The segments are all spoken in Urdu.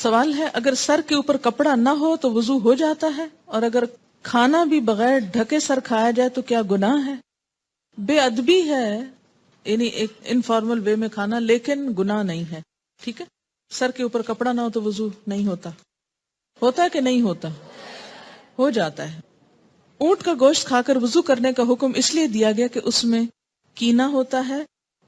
سوال ہے اگر سر کے اوپر کپڑا نہ ہو تو وضو ہو جاتا ہے، اور اگر کھانا بھی بغیر ڈھکے سر کھایا جائے تو کیا گناہ ہے؟ بے ادبی ہے، یعنی ایک انفارمل وے میں کھانا، لیکن گناہ نہیں ہے. ٹھیک ہے، سر کے اوپر کپڑا نہ ہو تو وضو نہیں ہوتا. ہوتا ہے کہ نہیں ہوتا؟ ہو جاتا ہے. اونٹ کا گوشت کھا کر وضو کرنے کا حکم اس لیے دیا گیا کہ اس میں کینا ہوتا ہے،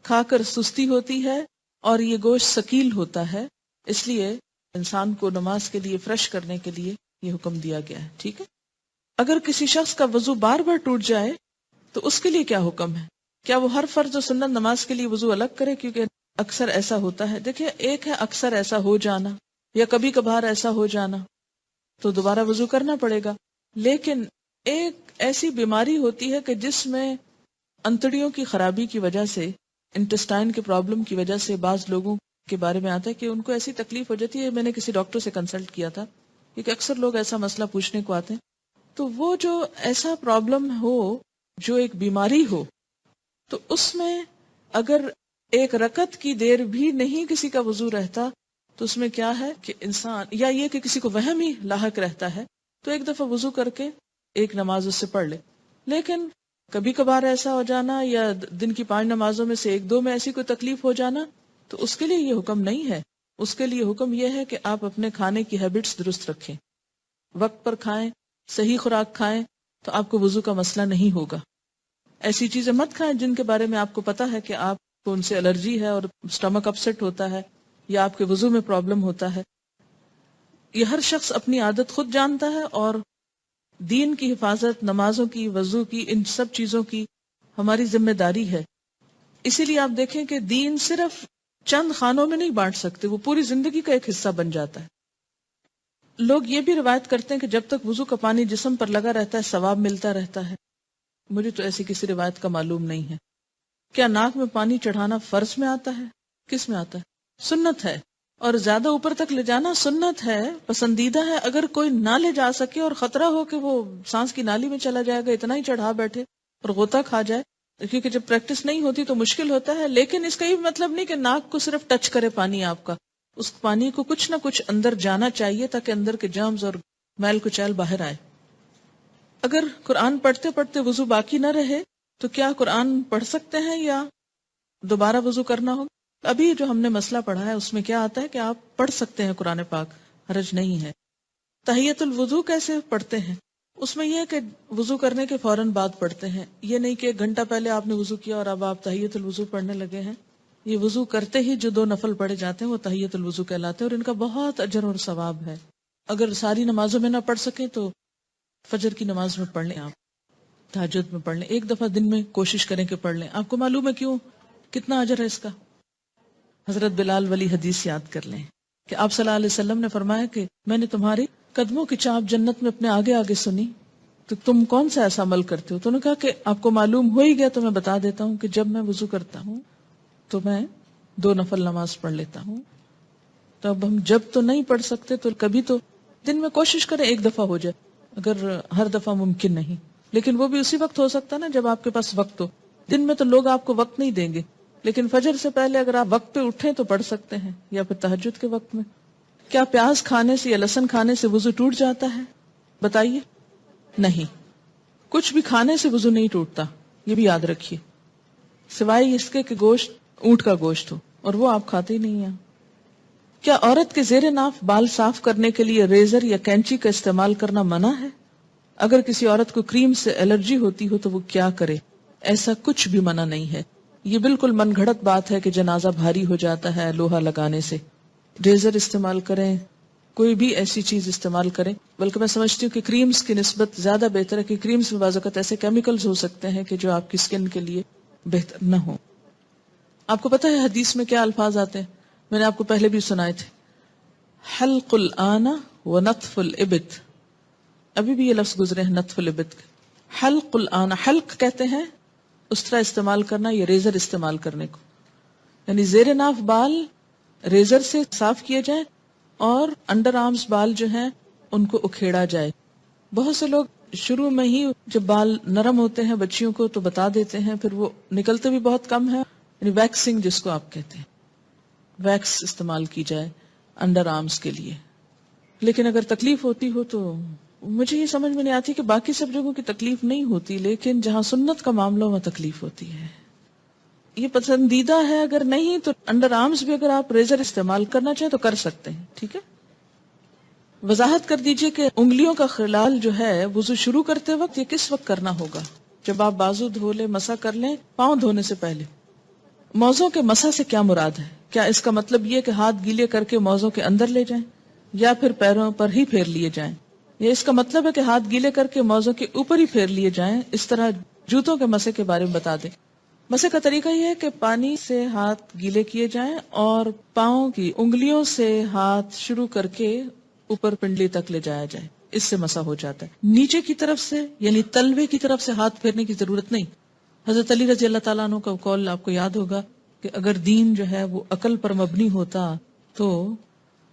کھا کر سستی ہوتی ہے، اور یہ گوشت ثقیل ہوتا ہے، اس لیے انسان کو نماز کے لیے فریش کرنے کے لیے یہ حکم دیا گیا ہے. ٹھیک ہے. اگر کسی شخص کا وضو بار بار ٹوٹ جائے تو اس کے لیے کیا حکم ہے؟ کیا وہ ہر فرض و سنت نماز کے لیے وضو الگ کرے؟ کیونکہ اکثر ایسا ہوتا ہے. دیکھیں، ایک ہے اکثر ایسا ہو جانا یا کبھی کبھار ایسا ہو جانا، تو دوبارہ وضو کرنا پڑے گا. لیکن ایک ایسی بیماری ہوتی ہے کہ جس میں انتڑیوں کی خرابی کی وجہ سے، انٹسٹائن کے پرابلم کی وجہ سے بعض لوگوں کے بارے میں آتا ہے کہ ان کو ایسی تکلیف ہو جاتی ہے. میں نے کسی ڈاکٹر سے کنسلٹ کیا تھا، کیونکہ اکثر لوگ ایسا مسئلہ پوچھنے کو آتے ہیں. تو وہ جو ایسا پرابلم ہو، جو ایک بیماری ہو، تو اس میں اگر ایک رکعت کی دیر بھی نہیں کسی کا وضو رہتا تو اس میں کیا ہے کہ انسان، یا یہ کہ کسی کو وہم ہی لاحق رہتا ہے، تو ایک دفعہ وضو کر کے ایک نماز اس سے پڑھ لے. لیکن کبھی کبھار ایسا ہو جانا یا دن کی 5 نمازوں میں سے 1-2 میں ایسی کوئی تکلیف ہو جانا، تو اس کے لیے یہ حکم نہیں ہے. اس کے لیے حکم یہ ہے کہ آپ اپنے کھانے کی ہیبٹس درست رکھیں، وقت پر کھائیں، صحیح خوراک کھائیں، تو آپ کو وضو کا مسئلہ نہیں ہوگا. ایسی چیزیں مت کھائیں جن کے بارے میں آپ کو پتا ہے کہ آپ کو ان سے الرجی ہے اور سٹمک اپسیٹ ہوتا ہے یا آپ کے وضو میں پرابلم ہوتا ہے. یہ ہر شخص اپنی عادت خود جانتا ہے، اور دین کی حفاظت، نمازوں کی، وضو کی، ان سب چیزوں کی ہماری ذمہ داری ہے. اسی لیے آپ دیکھیں کہ دین صرف چند خانوں میں نہیں بانٹ سکتے، وہ پوری زندگی کا ایک حصہ بن جاتا ہے. لوگ یہ بھی روایت کرتے ہیں کہ جب تک وضو کا پانی جسم پر لگا رہتا ہے ثواب ملتا رہتا ہے. مجھے تو ایسی کسی روایت کا معلوم نہیں ہے. کیا ناک میں پانی چڑھانا فرض میں آتا ہے؟ کس میں آتا ہے؟ سنت ہے. اور زیادہ اوپر تک لے جانا سنت ہے، پسندیدہ ہے. اگر کوئی نہ لے جا سکے اور خطرہ ہو کہ وہ سانس کی نالی میں چلا جائے گا، اتنا ہی چڑھا بیٹھے اور غوطہ کھا جائے، کیونکہ جب پریکٹس نہیں ہوتی تو مشکل ہوتا ہے. لیکن اس کا یہ مطلب نہیں کہ ناک کو صرف ٹچ کرے پانی آپ کا. اس پانی کو کچھ نہ کچھ اندر جانا چاہیے تاکہ اندر کے جرمز اور میل کچیل باہر آئے. اگر قرآن پڑھتے پڑھتے وضو باقی نہ رہے تو کیا قرآن پڑھ سکتے ہیں یا دوبارہ وضو کرنا ہوگا؟ ابھی جو ہم نے مسئلہ پڑھا ہے اس میں کیا آتا ہے کہ آپ پڑھ سکتے ہیں قرآن پاک، حرج نہیں ہے. تحیۃ الوضو کیسے پڑھتے ہیں؟ اس میں یہ ہے کہ وضو کرنے کے فوراً بعد پڑھتے ہیں. یہ نہیں کہ 1 گھنٹہ پہلے آپ نے وضو کیا اور اب آپ تحیۃ الوضو پڑھنے لگے ہیں. یہ وضو کرتے ہی جو 2 نفل پڑھے جاتے ہیں وہ تحیۃ الوضو کہلاتے ہیں، اور ان کا بہت اجر اور ثواب ہے. اگر ساری نمازوں میں نہ پڑھ سکیں تو فجر کی نماز میں پڑھ لیں، آپ تہجد میں پڑھ لیں، 1 دفعہ دن میں کوشش کریں کہ پڑھ لیں. آپ کو معلوم ہے کیوں، کتنا اجر ہے اس کا؟ حضرت بلال والی حدیث یاد کر لیں کہ آپ صلی اللہ علیہ وسلم نے فرمایا کہ میں نے تمہاری قدموں کی چاپ جنت میں اپنے آگے آگے سنی، تو تم کون سا ایسا عمل کرتے ہو؟ تو انہوں نے کہا کہ آپ کو معلوم ہو ہی گیا تو میں بتا دیتا ہوں کہ جب میں وضو کرتا ہوں تو میں 2 نفل نماز پڑھ لیتا ہوں. تو اب ہم جب تو نہیں پڑھ سکتے تو کبھی تو دن میں کوشش کریں 1 دفعہ ہو جائے، اگر ہر دفعہ ممکن نہیں، لیکن وہ بھی اسی وقت ہو سکتا نا جب آپ کے پاس وقت ہو. دن میں تو لوگ آپ کو وقت نہیں دیں گے، لیکن فجر سے پہلے اگر آپ وقت پہ اٹھیں تو پڑھ سکتے ہیں، یا پھر تہجد کے وقت میں. کیا پیاز کھانے سے یا لہسن کھانے سے وضو ٹوٹ جاتا ہے؟ بتائیے. نہیں، کچھ بھی کھانے سے وضو نہیں ٹوٹتا، یہ بھی یاد رکھیے، سوائے اس کے کہ گوشت اونٹ کا گوشت ہو، اور وہ آپ کھاتے ہی نہیں ہیں. کیا عورت کے زیر ناف بال صاف کرنے کے لیے ریزر یا کینچی کا استعمال کرنا منع ہے؟ اگر کسی عورت کو کریم سے الرجی ہوتی ہو تو وہ کیا کرے؟ ایسا کچھ بھی منع نہیں ہے. یہ بالکل من گھڑت بات ہے کہ جنازہ بھاری ہو جاتا ہے لوہا لگانے سے. ریزر استعمال کریں، کوئی بھی ایسی چیز استعمال کریں. بلکہ میں سمجھتی ہوں کہ کریمز کی نسبت زیادہ بہتر ہے، کہ کریمز میں بعض اوقات ایسے کیمیکلز ہو سکتے ہیں کہ جو آپ کی سکن کے لیے بہتر نہ ہو. آپ کو پتہ ہے حدیث میں کیا الفاظ آتے ہیں؟ میں نے آپ کو پہلے بھی سنائے تھے، حلق الآن و نطف الابط. ابھی بھی یہ لفظ گزرے ہیں نطف الابط. حلق الآن، حلق کہتے ہیں اس طرح استعمال کرنا، یہ ریزر استعمال کرنے کو، یعنی زیر ناف بال ریزر سے صاف کیے جائیں اور انڈر آرمز بال جو ہیں ان کو اکھیڑا جائے. بہت سے لوگ شروع میں ہی جب بال نرم ہوتے ہیں بچیوں کو تو بتا دیتے ہیں، پھر وہ نکلتے بھی بہت کم ہے. یعنی ویکسنگ جس کو آپ کہتے ہیں، ویکس استعمال کی جائے. انڈر آرمز کے لیے. لیکن اگر تکلیف ہوتی ہو تو مجھے یہ سمجھ میں نہیں آتی کہ باقی سب جگہوں کی تکلیف نہیں ہوتی، لیکن جہاں سنت کا معاملہ میں تکلیف ہوتی ہے. یہ پسندیدہ ہے، اگر نہیں تو انڈر آرمز بھی اگر آپ ریزر استعمال کرنا چاہیں تو کر سکتے ہیں. ٹھیک ہے، وضاحت کر دیجئے کہ انگلیوں کا خلال جو ہے وضو شروع کرتے وقت یہ کس وقت کرنا ہوگا؟ جب آپ بازو دھو لیں، مسح کر لیں، پاؤں دھونے سے پہلے. موزوں کے مسح سے کیا مراد ہے؟ کیا اس کا مطلب یہ کہ ہاتھ گیلے کر کے موزوں کے اندر لے جائیں یا پھر پیروں پر ہی پھیر لیے جائیں؟ یا اس کا مطلب ہے کہ ہاتھ گیلے کر کے موزوں کے اوپر ہی پھیر لیے جائیں؟ اس طرح جوتوں کے مسح کے بارے میں بتا دیں. مسح کا طریقہ یہ ہے کہ پانی سے ہاتھ گیلے کیے جائیں اور پاؤں کی انگلیوں سے ہاتھ شروع کر کے اوپر پنڈلی تک لے جایا جائے. اس سے مسح ہو جاتا ہے. نیچے کی طرف سے یعنی تلوے کی طرف سے ہاتھ پھیرنے کی ضرورت نہیں. حضرت علی رضی اللہ تعالیٰ عنہ کا قول آپ کو یاد ہوگا کہ اگر دین جو ہے وہ عقل پر مبنی ہوتا تو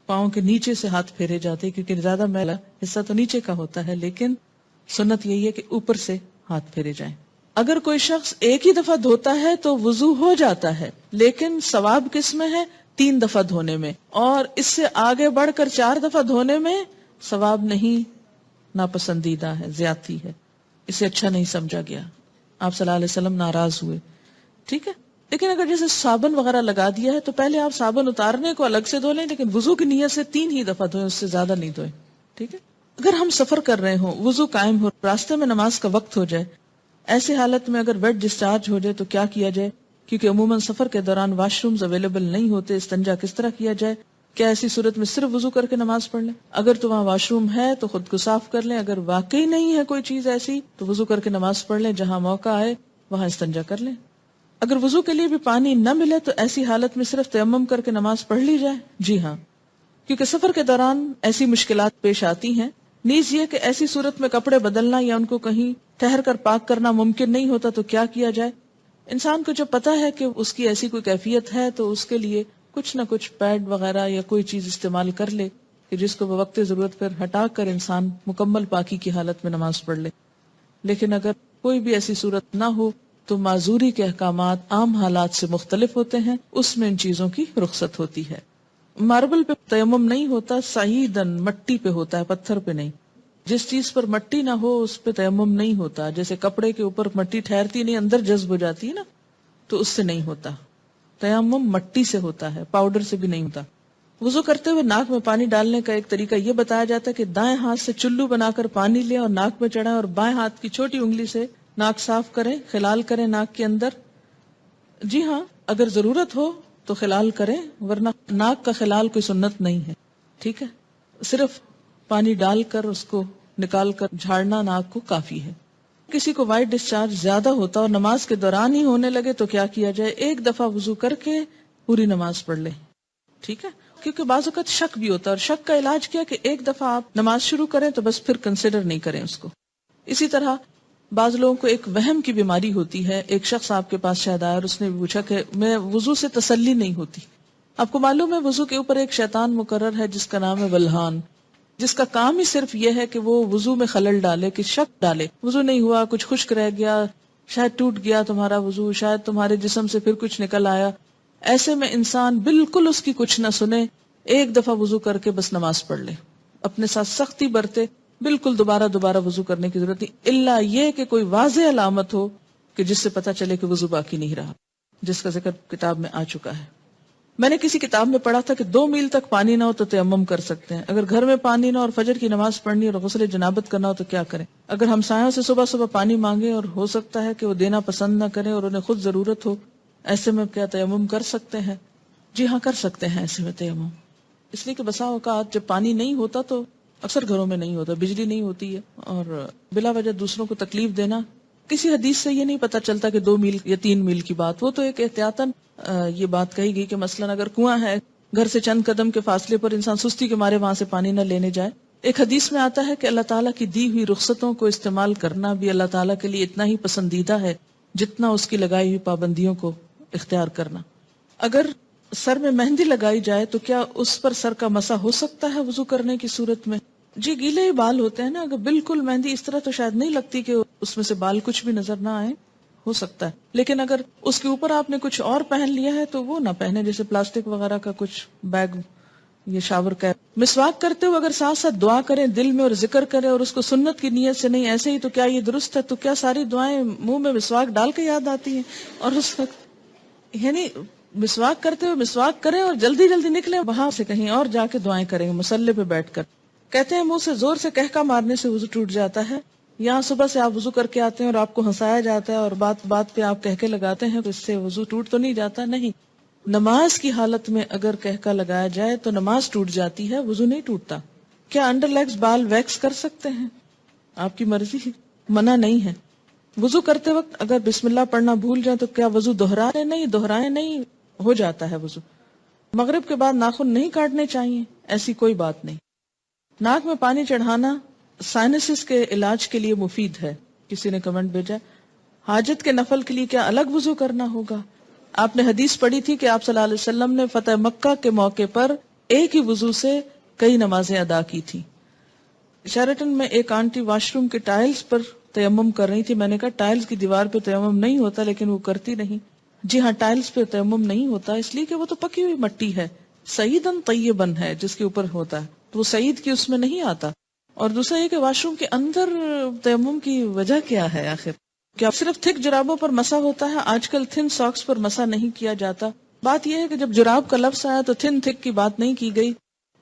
پاؤں کے نیچے سے ہاتھ پھیرے جاتے، کیونکہ زیادہ میلا حصہ تو نیچے کا ہوتا ہے، لیکن سنت یہی ہے کہ اوپر سے ہاتھ پھیرے جائیں. اگر کوئی شخص ایک ہی دفعہ دھوتا ہے تو وضو ہو جاتا ہے، لیکن ثواب کس میں ہے؟ 3 دفعہ دھونے میں. اور اس سے آگے بڑھ کر 4 دفعہ دھونے میں ثواب نہیں، ناپسندیدہ ہے، زیادتی ہے، اسے اچھا نہیں سمجھا گیا. آپ صلی اللہ علیہ وسلم ناراض ہوئے. ٹھیک ہے، لیکن اگر جیسے صابن وغیرہ لگا دیا ہے تو پہلے آپ صابن اتارنے کو الگ سے دھو لیں، لیکن وضو کی نیت سے 3 ہی دفعہ دھوئیں، اس سے زیادہ نہیں دھوئیں. ٹھیک ہے. اگر ہم سفر کر رہے ہوں، وضو قائم ہو، راستے میں نماز کا وقت ہو جائے، ایسی حالت میں اگر بیڈ ڈسچارج ہو جائے تو کیا کیا جائے؟ کیونکہ عموماً سفر کے دوران واش رومز اویلیبل نہیں ہوتے. استنجا کس طرح کیا جائے؟ کیا ایسی صورت میں صرف وضو کر کے نماز پڑھ لیں؟ اگر تو وہاں واش روم ہے تو خود کو صاف کر لیں، اگر واقعی نہیں ہے کوئی چیز ایسی تو وضو کر کے نماز پڑھ لیں. جہاں موقع آئے وہاں استنجا کر لیں. اگر وضو کے لیے بھی پانی نہ ملے تو ایسی حالت میں صرف تیمم کر کے نماز پڑھ لی جائے. جی ہاں، کیونکہ سفر کے دوران ایسی مشکلات پیش آتی ہیں. نیز یہ کہ ایسی صورت میں کپڑے بدلنا یا ان کو کہیں ٹھہر کر پاک کرنا ممکن نہیں ہوتا تو کیا کیا جائے؟ انسان کو جب پتا ہے کہ اس کی ایسی کوئی کیفیت ہے تو اس کے لیے کچھ نہ کچھ پیڈ وغیرہ یا کوئی چیز استعمال کر لے کہ جس کو وہ وقت ضرورت پر ہٹا کر انسان مکمل پاکی کی حالت میں نماز پڑھ لے. لیکن اگر کوئی بھی ایسی صورت نہ ہو تو معذوری کے احکامات عام حالات سے مختلف ہوتے ہیں، اس میں ان چیزوں کی رخصت ہوتی ہے. ماربل پہ تیمم نہیں ہوتا، صعیدن مٹی پہ ہوتا ہے، پتھر پہ نہیں. جس چیز پر مٹی نہ ہو اس پہ تیمم نہیں ہوتا. جیسے کپڑے کے اوپر مٹی ٹھہرتی نہیں، اندر جذب ہو جاتی ہے نا، تو اس سے نہیں ہوتا. تیمم مٹی سے ہوتا ہے، پاؤڈر سے بھی نہیں ہوتا. وضو کرتے ہوئے ناک میں پانی ڈالنے کا ایک طریقہ یہ بتایا جاتا ہے کہ دائیں ہاتھ سے چلو بنا کر پانی لیں اور ناک میں چڑھائیں اور بائیں ہاتھ کی چھوٹی انگلی سے ناک صاف کریں، خلال کریں ناک کے اندر. جی ہاں، اگر ضرورت ہو تو خلال کریں، ورنہ ناک کا خلال کوئی سنت نہیں ہے. ٹھیک ہے، صرف پانی ڈال کر اس کو نکال کر جھاڑنا ناک کو کافی ہے. کسی کو وائٹ ڈسچارج زیادہ ہوتا اور نماز کے دوران ہی ہونے لگے تو کیا کیا جائے؟ ایک دفعہ وضو کر کے پوری نماز پڑھ لیں. ٹھیک ہے، کیونکہ بعض اوقات شک بھی ہوتا ہے، اور شک کا علاج کیا کہ ایک دفعہ آپ نماز شروع کریں تو بس پھر کنسیڈر نہیں کریں اس کو. اسی طرح بعض لوگوں کو ایک وہم کی بیماری ہوتی ہے. ایک شخص آپ کے پاس شاید آیا اور اس نے پوچھا کہ میں وضو سے تسلی نہیں ہوتی. آپ کو معلوم ہے وضو کے اوپر ایک شیطان مقرر ہے جس کا نام ہے ولہان، جس کا کام ہی صرف یہ ہے کہ وہ وضو میں خلل ڈالے، کہ شک ڈالے. وضو نہیں ہوا، کچھ خشک رہ گیا، شاید ٹوٹ گیا تمہارا وضو، شاید تمہارے جسم سے پھر کچھ نکل آیا. ایسے میں انسان بالکل اس کی کچھ نہ سنے، ایک دفعہ وضو کر کے بس نماز پڑھ لے. اپنے ساتھ سختی برتے، بالکل دوبارہ وضو کرنے کی ضرورت نہیں، الا یہ کہ کوئی واضح علامت ہو کہ جس سے پتا چلے کہ وضو باقی نہیں رہا، جس کا ذکر کتاب میں آ چکا ہے. میں نے کسی کتاب میں پڑھا تھا کہ 2 میل تک پانی نہ ہو تو تیمم کر سکتے ہیں. اگر گھر میں پانی نہ ہو اور فجر کی نماز پڑھنی اور غسل جنابت کرنا ہو تو کیا کریں؟ اگر ہمسایوں سے صبح صبح پانی مانگے اور ہو سکتا ہے کہ وہ دینا پسند نہ کریں اور انہیں خود ضرورت ہو، ایسے میں کیا تیمم کر سکتے ہیں؟ جی ہاں، کر سکتے ہیں ایسے میں تیمم. اس لیے کہ بسا اوقات جب پانی نہیں ہوتا تو اکثر گھروں میں نہیں ہوتا، بجلی نہیں ہوتی ہے، اور بلا وجہ دوسروں کو تکلیف دینا. کسی حدیث سے یہ نہیں پتا چلتا کہ 2 میل یا 3 میل کی بات، وہ تو ایک احتیاطاً یہ بات کہی گئی کہ مثلا اگر کنواں ہے، گھر سے چند قدم کے فاصلے پر، انسان سستی کے مارے وہاں سے پانی نہ لینے جائے. ایک حدیث میں آتا ہے کہ اللہ تعالیٰ کی دی ہوئی رخصتوں کو استعمال کرنا بھی اللہ تعالیٰ کے لیے اتنا ہی پسندیدہ ہے جتنا اس کی لگائی ہوئی پابندیوں کو اختیار کرنا. اگر سر میں مہندی لگائی جائے تو کیا اس پر سر کا مسح ہو سکتا ہے وضو کرنے کی صورت میں؟ جی، گیلے بال ہوتے ہیں نا، اگر بالکل مہندی اس طرح تو شاید نہیں لگتی کہ اس میں سے بال کچھ بھی نظر نہ آئے، ہو سکتا ہے. لیکن اگر اس کے اوپر آپ نے کچھ اور پہن لیا ہے تو وہ نہ پہنے، جیسے پلاسٹک وغیرہ کا کچھ بیگ یہ شاور کا مسواک کرتے ہوئے اگر ساتھ ساتھ دعا کریں دل میں اور ذکر کریں اور اس کو سنت کی نیت سے نہیں ایسے ہی، تو کیا یہ درست ہے؟ تو کیا ساری دعائیں منہ میں مسواک ڈال کے یاد آتی ہیں؟ اور اس وقت یعنی مسواک کرتے ہوئے مسواک کریں اور جلدی جلدی نکلیں وہاں سے کہیں اور جا کے دعائیں کریں مصلی پہ بیٹھ کر. کہتے ہیں منہ سے زور سے کہکا مارنے سے وضو ٹوٹ جاتا ہے. یہاں صبح سے آپ وضو کر کے آتے ہیں اور آپ کو ہنسایا جاتا ہے اور بات بات پہ آپ کہکے لگاتے ہیں تو اس سے وضو ٹوٹ تو نہیں جاتا. نہیں، نماز کی حالت میں اگر کہکا لگایا جائے تو نماز ٹوٹ جاتی ہے، وضو نہیں ٹوٹتا. کیا انڈر لیگز بال ویکس کر سکتے ہیں؟ آپ کی مرضی، منع نہیں ہے. وضو کرتے وقت اگر بسم اللہ پڑھنا بھول جائیں تو کیا وضو دہرائیں؟ نہیں، دہرائیں نہیں، ہو جاتا ہے وضو. مغرب کے بعد ناخن نہیں کاٹنے چاہیے، ایسی کوئی بات نہیں. ناک میں پانی چڑھانا سائنسز کے علاج کے لیے مفید ہے. کسی نے کمنٹ بھیجا حاجت کے نفل کے لیے کیا الگ وضو کرنا ہوگا؟ آپ نے حدیث پڑھی تھی کہ آپ صلی اللہ علیہ وسلم نے فتح مکہ کے موقع پر ایک ہی وضو سے کئی نمازیں ادا کی تھی. شیرٹن میں ایک آنٹی واش روم کے ٹائلز پر تیمم کر رہی تھی. میں نے کہا ٹائلز کی دیوار پہ تیمم نہیں ہوتا، لیکن وہ کرتی نہیں. جی ہاں، ٹائلز پہ تیمم نہیں ہوتا اس لیے کہ وہ تو پکی ہوئی مٹی ہے، سعیدن طیبن ہے جس کے اوپر ہوتا ہے، تو وہ سعید کی اس میں نہیں آتا. اور دوسرا یہ کہ واش روم کے اندر تیمم کی وجہ کیا ہے آخر؟ کیا صرف تھک جرابوں پر مسا ہوتا ہے؟ آج کل تھن ساکس پر مسا نہیں کیا جاتا. بات یہ ہے کہ جب جراب کا لفظ آیا تو تھن تھک کی بات نہیں کی گئی.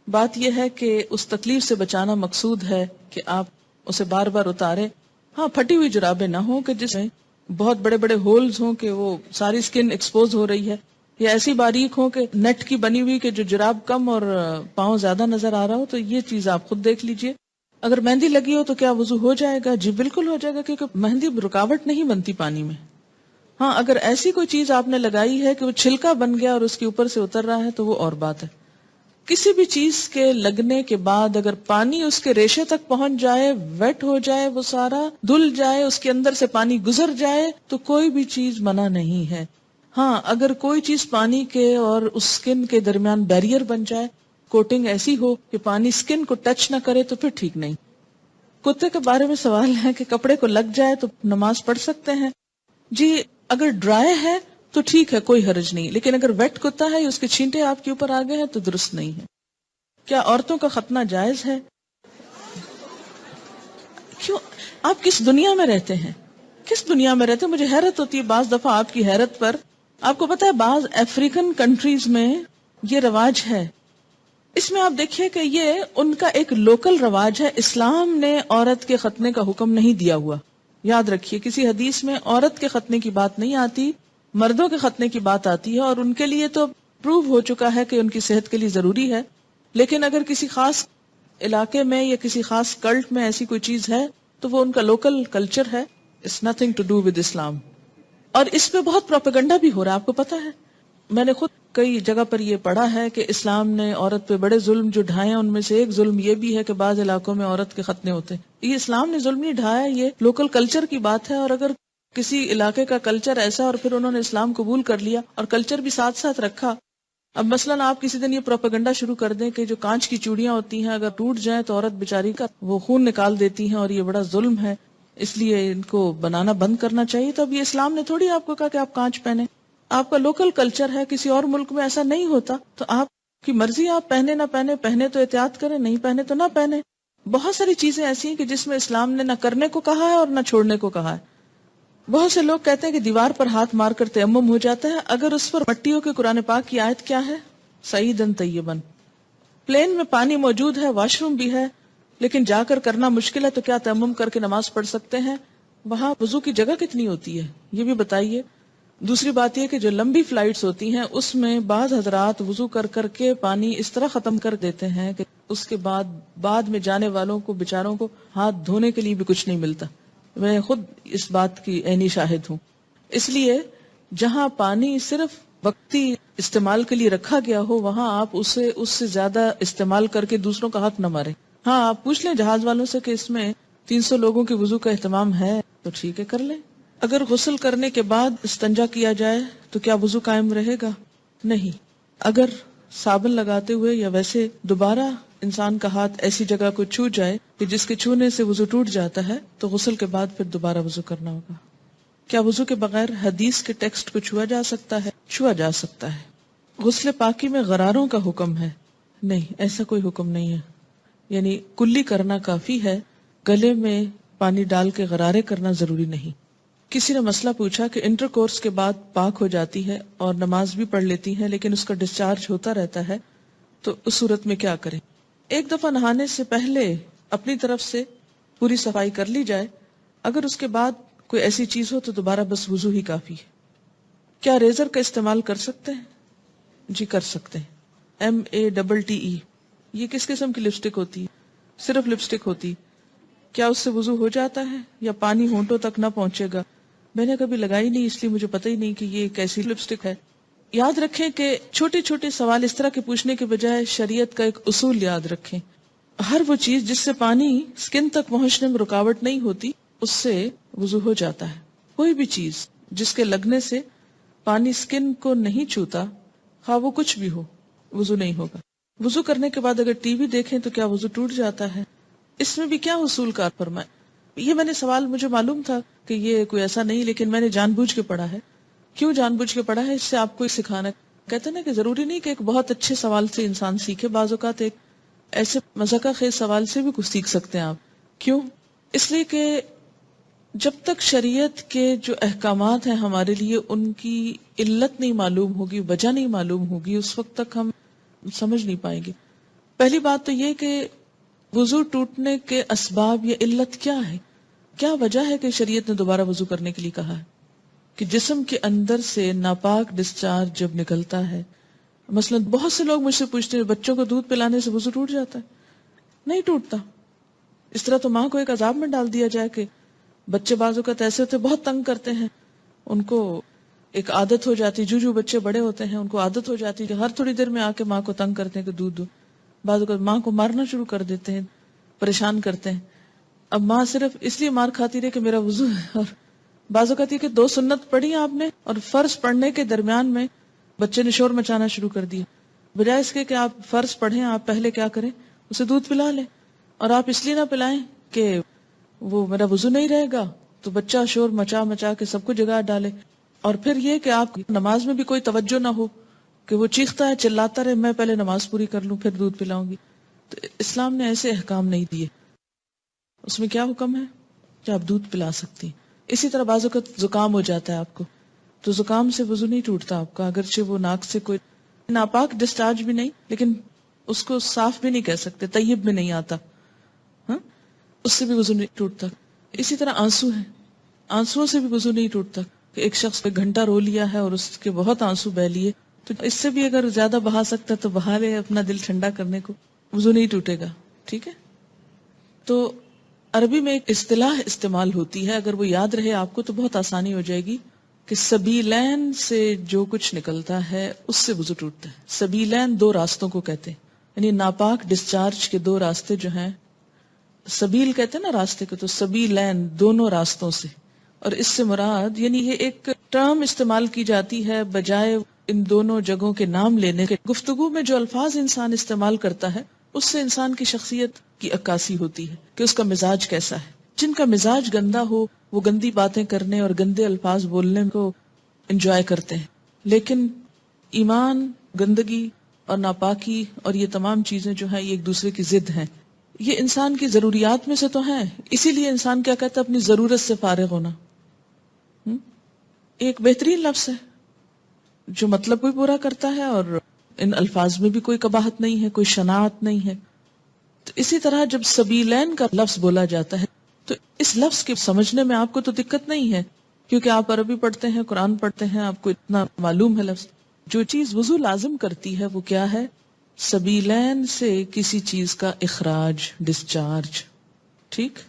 بات یہ ہے کہ اس تکلیف سے بچانا مقصود ہے کہ آپ اسے بار بار اتاریں. ہاں، پھٹی ہوئی جرابیں نہ ہوں کہ جس میں بہت بڑے بڑے ہولز ہوں کہ وہ ساری سکن ایکسپوز ہو رہی ہے، یا ایسی باریک ہو کہ نیٹ کی بنی ہوئی کہ جو جراب کم اور پاؤں زیادہ نظر آ رہا ہو. تو یہ چیز آپ خود دیکھ لیجئے. اگر مہندی لگی ہو تو کیا وضو ہو جائے گا؟ جی بالکل ہو جائے گا، کیونکہ مہندی رکاوٹ نہیں بنتی پانی میں. ہاں، اگر ایسی کوئی چیز آپ نے لگائی ہے کہ وہ چھلکا بن گیا اور اس کے اوپر سے اتر رہا ہے تو وہ اور بات ہے. کسی بھی چیز کے لگنے کے بعد اگر پانی اس کے ریشے تک پہنچ جائے، ویٹ ہو جائے، وہ سارا دھل جائے، اس کے اندر سے پانی گزر جائے تو کوئی بھی چیز منع نہیں ہے. ہاں، اگر کوئی چیز پانی کے اور اس سکن کے درمیان بیریئر بن جائے، کوٹنگ ایسی ہو کہ پانی سکن کو ٹچ نہ کرے تو پھر ٹھیک نہیں. کتے کے بارے میں سوال ہے کہ کپڑے کو لگ جائے تو نماز پڑھ سکتے ہیں؟ جی اگر ڈرائی ہے تو ٹھیک ہے، کوئی حرج نہیں، لیکن اگر ویٹ کتا ہے یا اس کے چھینٹے آپ کے اوپر آ گئے ہیں تو درست نہیں ہے. کیا عورتوں کا ختنہ جائز ہے؟ کیوں؟ آپ کس دنیا میں رہتے ہیں؟ کس دنیا میں رہتے ہیں؟ مجھے حیرت ہوتی ہے بعض دفعہ آپ کی حیرت پر. آپ کو پتا ہے بعض افریقن کنٹریز میں یہ رواج ہے. اس میں آپ دیکھیے کہ یہ ان کا ایک لوکل رواج ہے. اسلام نے عورت کے ختنے کا حکم نہیں دیا ہوا. یاد رکھیے کسی حدیث میں عورت کے ختنے کی بات نہیں آتی، مردوں کے ختنے کی بات آتی ہے، اور ان کے لیے تو پروو ہو چکا ہے کہ ان کی صحت کے لیے ضروری ہے. لیکن اگر کسی خاص علاقے میں یا کسی خاص کلٹ میں ایسی کوئی چیز ہے تو وہ ان کا لوکل کلچر ہے. It's nothing to do with Islam. اور اس پہ بہت پروپیگنڈا بھی ہو رہا ہے. آپ کو پتا ہے میں نے خود کئی جگہ پر یہ پڑھا ہے کہ اسلام نے عورت پہ بڑے ظلم جو ڈھائے ہیں، ان میں سے ایک ظلم یہ بھی ہے کہ بعض علاقوں میں عورت کے ختنے ہوتے ہیں. یہ اسلام نے ظلم نہیں ڈھایا، یہ لوکل کلچر کی بات ہے. اور اگر کسی علاقے کا کلچر ایسا اور پھر انہوں نے اسلام قبول کر لیا اور کلچر بھی ساتھ ساتھ رکھا. اب مثلاً آپ کسی دن یہ پروپیگنڈا شروع کر دیں کہ جو کانچ کی چوڑیاں ہوتی ہیں اگر ٹوٹ جائیں تو عورت بیچاری کا وہ خون نکال دیتی ہیں اور یہ بڑا ظلم ہے، اس لیے ان کو بنانا بند کرنا چاہیے. تو اب یہ اسلام نے تھوڑی آپ کو کہا کہ آپ کانچ پہنے. آپ کا لوکل کلچر ہے، کسی اور ملک میں ایسا نہیں ہوتا، تو آپ کی مرضی، آپ پہنے نہ پہنے، پہنے تو احتیاط کریں، نہیں پہنے تو نہ پہنے. بہت ساری چیزیں ایسی ہیں کہ جس میں اسلام نے نہ کرنے کو کہا ہے اور نہ چھوڑنے کو کہا ہے. بہت سے لوگ کہتے ہیں کہ دیوار پر ہاتھ مار کر تیمم ہو جاتا ہے. اگر اس پر مٹی ہو کے قرآن پاک کی آیت کیا ہے؟ سعیدن طیبن. پلین میں پانی موجود ہے، واش روم بھی ہے، لیکن جا کر کرنا مشکل ہے، تو کیا تیمم کر کے نماز پڑھ سکتے ہیں؟ وہاں وضو کی جگہ کتنی ہوتی ہے یہ بھی بتائیے. دوسری بات یہ کہ جو لمبی فلائٹس ہوتی ہیں اس میں بعض حضرات وضو کر کر کے پانی اس طرح ختم کر دیتے ہیں کہ اس کے بعد میں جانے والوں کو بیچاروں کو ہاتھ دھونے کے لیے بھی کچھ نہیں ملتا. میں خود اس بات کی عینی شاہد ہوں. اس لیے جہاں پانی صرف وقتی استعمال کے لیے رکھا گیا ہو وہاں آپ اس سے زیادہ استعمال کر کے دوسروں کا حق نہ مارے. ہاں، آپ پوچھ لیں جہاز والوں سے کہ اس میں 300 لوگوں کے وضو کا اہتمام ہے تو ٹھیک ہے، کر لیں. اگر غسل کرنے کے بعد استنجا کیا جائے تو کیا وضو قائم رہے گا؟ نہیں. اگر صابن لگاتے ہوئے یا ویسے دوبارہ انسان کا ہاتھ ایسی جگہ کو چھو جائے کہ جس کے چھونے سے وضو ٹوٹ جاتا ہے تو غسل کے بعد پھر دوبارہ وضو کرنا ہوگا. کیا وضو کے بغیر حدیث کے ٹیکسٹ کو چھوا جا سکتا ہے؟ چھوا جا سکتا ہے. غسل پاکی میں غراروں کا حکم ہے. نہیں، ایسا کوئی حکم نہیں ہے. یعنی کلی کرنا کافی ہے، گلے میں پانی ڈال کے غرارے کرنا ضروری نہیں. کسی نے مسئلہ پوچھا کہ انٹر کورس کے بعد پاک ہو جاتی ہے اور نماز بھی پڑھ لیتی ہے لیکن اس کا ڈسچارج ہوتا رہتا ہے، تو اس صورت میں کیا کریں؟ ایک دفعہ نہانے سے پہلے اپنی طرف سے پوری صفائی کر لی جائے. اگر اس کے بعد کوئی ایسی چیز ہو تو دوبارہ بس وضو ہی کافی ہے. کیا ریزر کا استعمال کر سکتے ہیں؟ جی کر سکتے ہیں. MATTE یہ کس قسم کی لپسٹک ہوتی ہے؟ صرف لپسٹک ہوتی. کیا اس سے وضو ہو جاتا ہے یا پانی ہونٹوں تک نہ پہنچے گا؟ میں نے کبھی لگائی نہیں، اس لیے مجھے پتہ ہی نہیں کہ یہ کیسی لپسٹک ہے. یاد رکھیں کہ چھوٹے چھوٹے سوال اس طرح کے پوچھنے کے بجائے شریعت کا ایک اصول یاد رکھیں. ہر وہ چیز جس سے پانی سکن تک پہنچنے میں رکاوٹ نہیں ہوتی اس سے وضو ہو جاتا ہے. کوئی بھی چیز جس کے لگنے سے پانی سکن کو نہیں چھوتا، خواہ وہ کچھ بھی ہو، وضو نہیں ہوگا. وضو کرنے کے بعد اگر ٹی وی دیکھیں تو کیا وضو ٹوٹ جاتا ہے؟ اس میں بھی کیا اصول کار فرمائے؟ یہ میں نے سوال، مجھے معلوم تھا کہ یہ کوئی ایسا نہیں، لیکن میں نے جان بوجھ کے پڑھا ہے. کیوں جان بوجھ کے پڑھا ہے؟ اس سے آپ کو سکھانا. کہتے ہیں نا کہ ضروری نہیں کہ ایک بہت اچھے سوال سے انسان سیکھے، بعض اوقات ایک ایسے مذاقہ خیز سوال سے بھی کچھ سیکھ سکتے ہیں آپ. کیوں؟ اس لیے کہ جب تک شریعت کے جو احکامات ہیں ہمارے لیے ان کی علت نہیں معلوم ہوگی، وجہ نہیں معلوم ہوگی، اس وقت تک ہم سمجھ نہیں پائیں گے. پہلی بات تو یہ کہ وضو ٹوٹنے کے اسباب یا علت کیا ہے، کیا وجہ ہے کہ شریعت نے دوبارہ وضو کرنے کے لیے کہا ہے؟ کہ جسم کے اندر سے ناپاک ڈسچارج جب نکلتا ہے، مثلا بہت سے لوگ مجھ سے پوچھتے ہیں بچوں کو دودھ پلانے سے وضو ٹوٹ جاتا ہے؟ نہیں ٹوٹتا. اس طرح تو ماں کو ایک عذاب میں ڈال دیا جائے کہ بچے بعض اوقات ایسے ہوتے بہت تنگ کرتے ہیں، ان کو ایک عادت ہو جاتی، جو بچے بڑے ہوتے ہیں ان کو عادت ہو جاتی کہ ہر تھوڑی دیر میں آ کے ماں کو تنگ کرتے ہیں کہ دودھ دو. بعض اوقات ماں کو مارنا شروع کر دیتے ہیں، پریشان کرتے ہیں. اب ماں صرف اس لیے مار کھاتی رہے کہ میرا وضو ہے. اور بعض اوقات یہ کہ 2 سنت پڑھی آپ نے اور فرض پڑھنے کے درمیان میں بچے نے شور مچانا شروع کر دیا. بجائے اس کے کہ آپ فرض پڑھیں، آپ پہلے کیا کریں، اسے دودھ پلا لیں. اور آپ اس لیے نہ پلائیں کہ وہ میرا وضو نہیں رہے گا، تو بچہ شور مچا مچا کے سب کو جگا ڈالے. اور پھر یہ کہ آپ نماز میں بھی کوئی توجہ نہ ہو کہ وہ چیختا ہے چلاتا رہے، میں پہلے نماز پوری کر لوں پھر دودھ پلاؤں گی. تو اسلام نے ایسے احکام نہیں دیے. اس میں کیا حکم ہے کہ آپ دودھ پلا سکتی. اسی طرح بعض اوقات زکام ہو جاتا ہے آپ کو، تو زکام سے وضو نہیں ٹوٹتا آپ کا، اگرچہ وہ ناک سے کوئی ناپاک ڈسچارج بھی نہیں، لیکن اس کو صاف بھی نہیں کہہ سکتے، طیب میں نہیں آتا، ہاں اس سے بھی وضو نہیں ٹوٹتا. اسی طرح آنسو ہے، آنسو سے بھی وضو نہیں ٹوٹتا. کہ ایک شخص ایک گھنٹہ رو لیا ہے اور اس کے بہت آنسو بہ لیے، تو اس سے بھی اگر زیادہ بہا سکتا تو بہا لے اپنا دل ٹھنڈا کرنے کو، وضو نہیں ٹوٹے گا. ٹھیک ہے. تو عربی میں ایک اصطلاح استعمال ہوتی ہے، اگر وہ یاد رہے آپ کو تو بہت آسانی ہو جائے گی، کہ سبیلین سے جو کچھ نکلتا ہے اس سے وضو ٹوٹتا ہے. سبیلین 2 راستوں کو کہتے ہیں، یعنی ناپاک ڈسچارج کے 2 راستے جو ہیں، سبیل کہتے ہیں نا راستے کو، تو سبیلین دونوں راستوں سے. اور اس سے مراد یعنی یہ ایک ٹرم استعمال کی جاتی ہے بجائے ان دونوں جگہوں کے نام لینے کے. گفتگو میں جو الفاظ انسان استعمال کرتا ہے اس سے انسان کی شخصیت کی عکاسی ہوتی ہے کہ اس کا مزاج کیسا ہے. جن کا مزاج گندا ہو وہ گندی باتیں کرنے اور گندے الفاظ بولنے کو انجوائے کرتے ہیں، لیکن ایمان، گندگی اور ناپاکی اور یہ تمام چیزیں جو ہیں یہ ایک دوسرے کی ضد ہیں. یہ انسان کی ضروریات میں سے تو ہیں، اسی لیے انسان کیا کہتا ہے، اپنی ضرورت سے فارغ ہونا. ایک بہترین لفظ ہے جو مطلب بھی پورا کرتا ہے اور ان الفاظ میں بھی کوئی قباحت نہیں ہے، کوئی شناعت نہیں ہے. تو اسی طرح جب سبیلین کا لفظ بولا جاتا ہے تو اس لفظ کے سمجھنے میں آپ کو تو دقت نہیں ہے، کیونکہ آپ عربی پڑھتے ہیں، قرآن پڑھتے ہیں، آپ کو اتنا معلوم ہے لفظ. جو چیز وضو لازم کرتی ہے وہ کیا ہے؟ سبیلین سے کسی چیز کا اخراج، ڈسچارج. ٹھیک.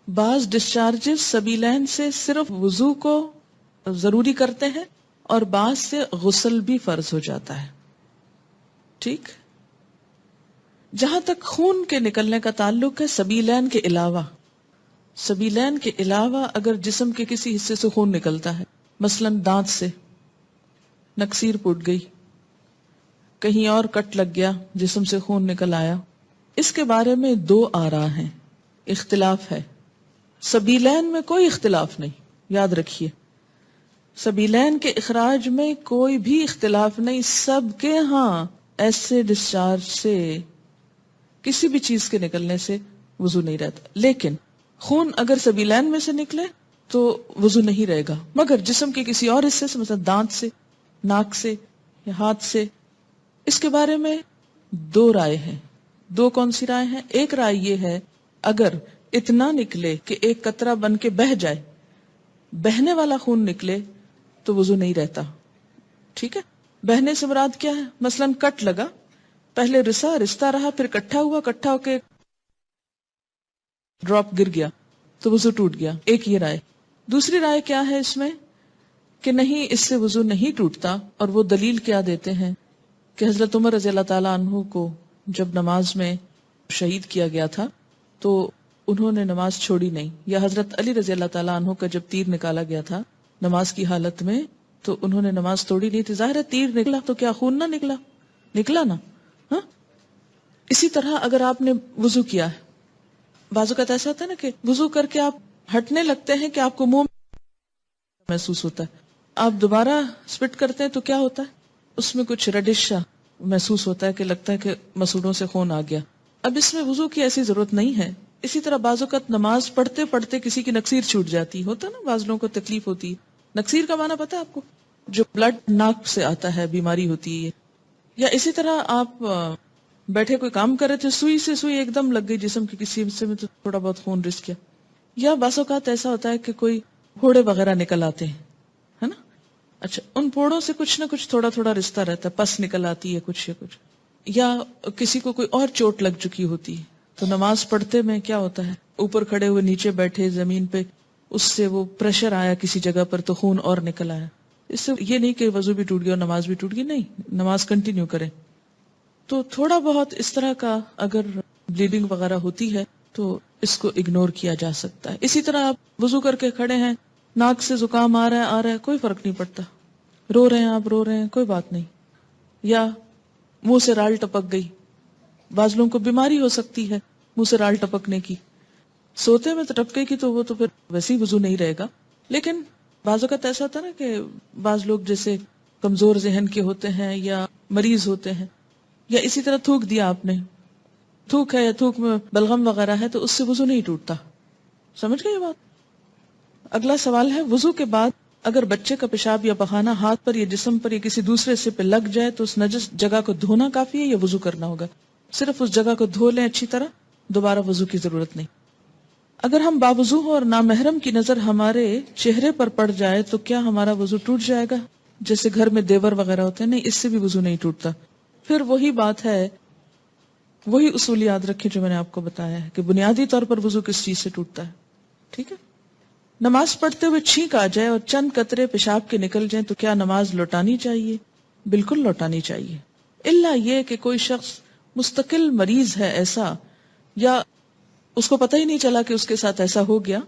بعض ڈسچارجز سبیلین سے صرف وضو کو ضروری کرتے ہیں اور بعض سے غسل بھی فرض ہو جاتا ہے. ٹھیک. جہاں تک خون کے نکلنے کا تعلق ہے، سبیلین کے علاوہ اگر جسم کے کسی حصے سے خون نکلتا ہے، مثلا دانت سے نکسیر پھوٹ گئی، کہیں اور کٹ لگ گیا، جسم سے خون نکل آیا، اس کے بارے میں 2 آراء ہیں، اختلاف ہے. سبیلین میں کوئی اختلاف نہیں، یاد رکھیے، سبیلین کے اخراج میں کوئی بھی اختلاف نہیں. سب کے ہاں ایسے ڈسچارج سے کسی بھی چیز کے نکلنے سے وضو نہیں رہتا. لیکن خون اگر سبیلین میں سے نکلے تو وضو نہیں رہے گا، مگر جسم کے کسی اور حصے سے، مثلا دانت سے، ناک سے یا ہاتھ سے. اس کے بارے میں دو رائے ہیں. دو کون سی رائے ہیں؟ ایک رائے یہ ہے اگر اتنا نکلے کہ ایک قطرہ بن کے بہہ جائے، بہنے والا خون نکلے تو وضو نہیں رہتا. ٹھیک ہے؟ بہنے سے مراد کیا ہے؟ مثلا کٹ لگا، پہلے رستا رہا، پھر کٹھا ہو کے ڈراپ گر گیا تو وضو ٹوٹ گیا. ایک یہ رائے. دوسری رائے کیا ہے اس میں کہ نہیں، اس سے وضو نہیں ٹوٹتا. اور وہ دلیل کیا دیتے ہیں کہ حضرت عمر رضی اللہ تعالیٰ عنہ کو جب نماز میں شہید کیا گیا تھا تو انہوں نے نماز چھوڑی نہیں. یا حضرت علی رضی اللہ تعالیٰ عنہ کا جب تیر نکالا گیا تھا نماز کی حالت میں تو انہوں نے نماز توڑی نہیں تھی. ظاہر ہے تیر نکلا تو کیا خون نہ نکلا نا. ہاں، اسی طرح اگر آپ نے وضو کیا ہے، بعض اوقات ایسا ہوتا ہے نا کہ وضو کر کے آپ ہٹنے لگتے ہیں کہ آپ کو منہ محسوس ہوتا ہے، آپ دوبارہ سپٹ کرتے ہیں تو کیا ہوتا ہے، اس میں کچھ ریڈش محسوس ہوتا ہے کہ لگتا ہے کہ مسوڑوں سے خون آ گیا. اب اس میں وضو کی ایسی ضرورت نہیں ہے. اسی طرح بعض اوقات نماز پڑھتے پڑھتے کسی کی نکسیر چھوٹ جاتی ہوتا ہے نا، بعض لوگوں کو تکلیف ہوتی ہے. نکسیر کا معنی پتا ہے آپ کو؟ جو بلڈ ناک سے آتا ہے، بیماری ہوتی ہے. یا اسی طرح آپ بیٹھے کوئی کام کر رہے تھے، سوئی سے سوئی ایک دم لگ گئی جسم کے کسی حصے میں تو تھوڑا بہت خون رس گیا. یا بعض اوقات ایسا ہوتا ہے کہ کوئی پھوڑے وغیرہ نکل آتے ہیں، ہے نا. اچھا، ان پھوڑوں سے کچھ نہ کچھ تھوڑا تھوڑا رشتہ رہتا ہے، پس نکل آتی ہے کچھ یا کچھ. یا کسی کو کوئی اور چوٹ لگ چکی ہوتی ہے تو نماز پڑھتے میں کیا ہوتا ہے، اوپر کھڑے ہوئے نیچے بیٹھے زمین پہ، اس سے وہ پریشر آیا کسی جگہ پر تو خون اور نکل آیا. اس سے یہ نہیں کہ وضو بھی ٹوٹ گیا اور نماز بھی ٹوٹ گئی، نہیں، نماز کنٹینیو کریں. تو تھوڑا بہت اس طرح کا اگر بلیڈنگ وغیرہ ہوتی ہے تو اس کو اگنور کیا جا سکتا ہے. اسی طرح آپ وضو کر کے کھڑے ہیں، ناک سے زکام آ رہا ہے کوئی فرق نہیں پڑتا، رو رہے ہیں کوئی بات نہیں. یا منہ سے رال ٹپک گئی، بعض لوگوں کو بیماری ہو سکتی ہے منہ سے رال ٹپکنے کی، سوتے میں تو ٹپکے کی تو وہ تو پھر ویسے ہی وضو نہیں رہے گا. لیکن بعض اوقات ایسا ہوتا ہے نا کہ بعض لوگ جیسے کمزور ذہن کے ہوتے ہیں یا مریض ہوتے ہیں، یا اسی طرح تھوک دیا آپ نے، تھوک ہے یا تھوک میں بلغم وغیرہ ہے تو اس سے وضو نہیں ٹوٹتا. سمجھ گئے یہ بات؟ اگلا سوال ہے، وضو کے بعد اگر بچے کا پیشاب یا پخانہ ہاتھ پر یا جسم پر یا کسی دوسرے حصے پہ لگ جائے تو اس نجس جگہ کو دھونا کافی ہے یا وضو کرنا ہوگا؟ صرف اس جگہ کو دھو لیں اچھی طرح، دوبارہ وضو کی ضرورت نہیں. اگر ہم باوضو ہو اور نامحرم کی نظر ہمارے چہرے پر پڑ جائے تو کیا ہمارا وضو ٹوٹ جائے گا؟ جیسے گھر میں دیور وغیرہ ہوتے ہیں، نہیں، اس سے بھی وضو نہیں ٹوٹتا. پھر وہی بات ہے، وہی اصول یاد رکھیں جو میں نے آپ کو بتایا ہے کہ بنیادی طور پر وضو کس چیز سے ٹوٹتا ہے. ٹھیک ہے؟ نماز پڑھتے ہوئے چھینک آ جائے اور چند قطرے پیشاب کے نکل جائیں تو کیا نماز لوٹانی چاہیے؟ بالکل لوٹانی چاہیے، الا یہ کہ کوئی شخص مستقل مریض ہے ایسا، یا اس کو پتہ ہی نہیں چلا کہ اس کے ساتھ ایسا ہو گیا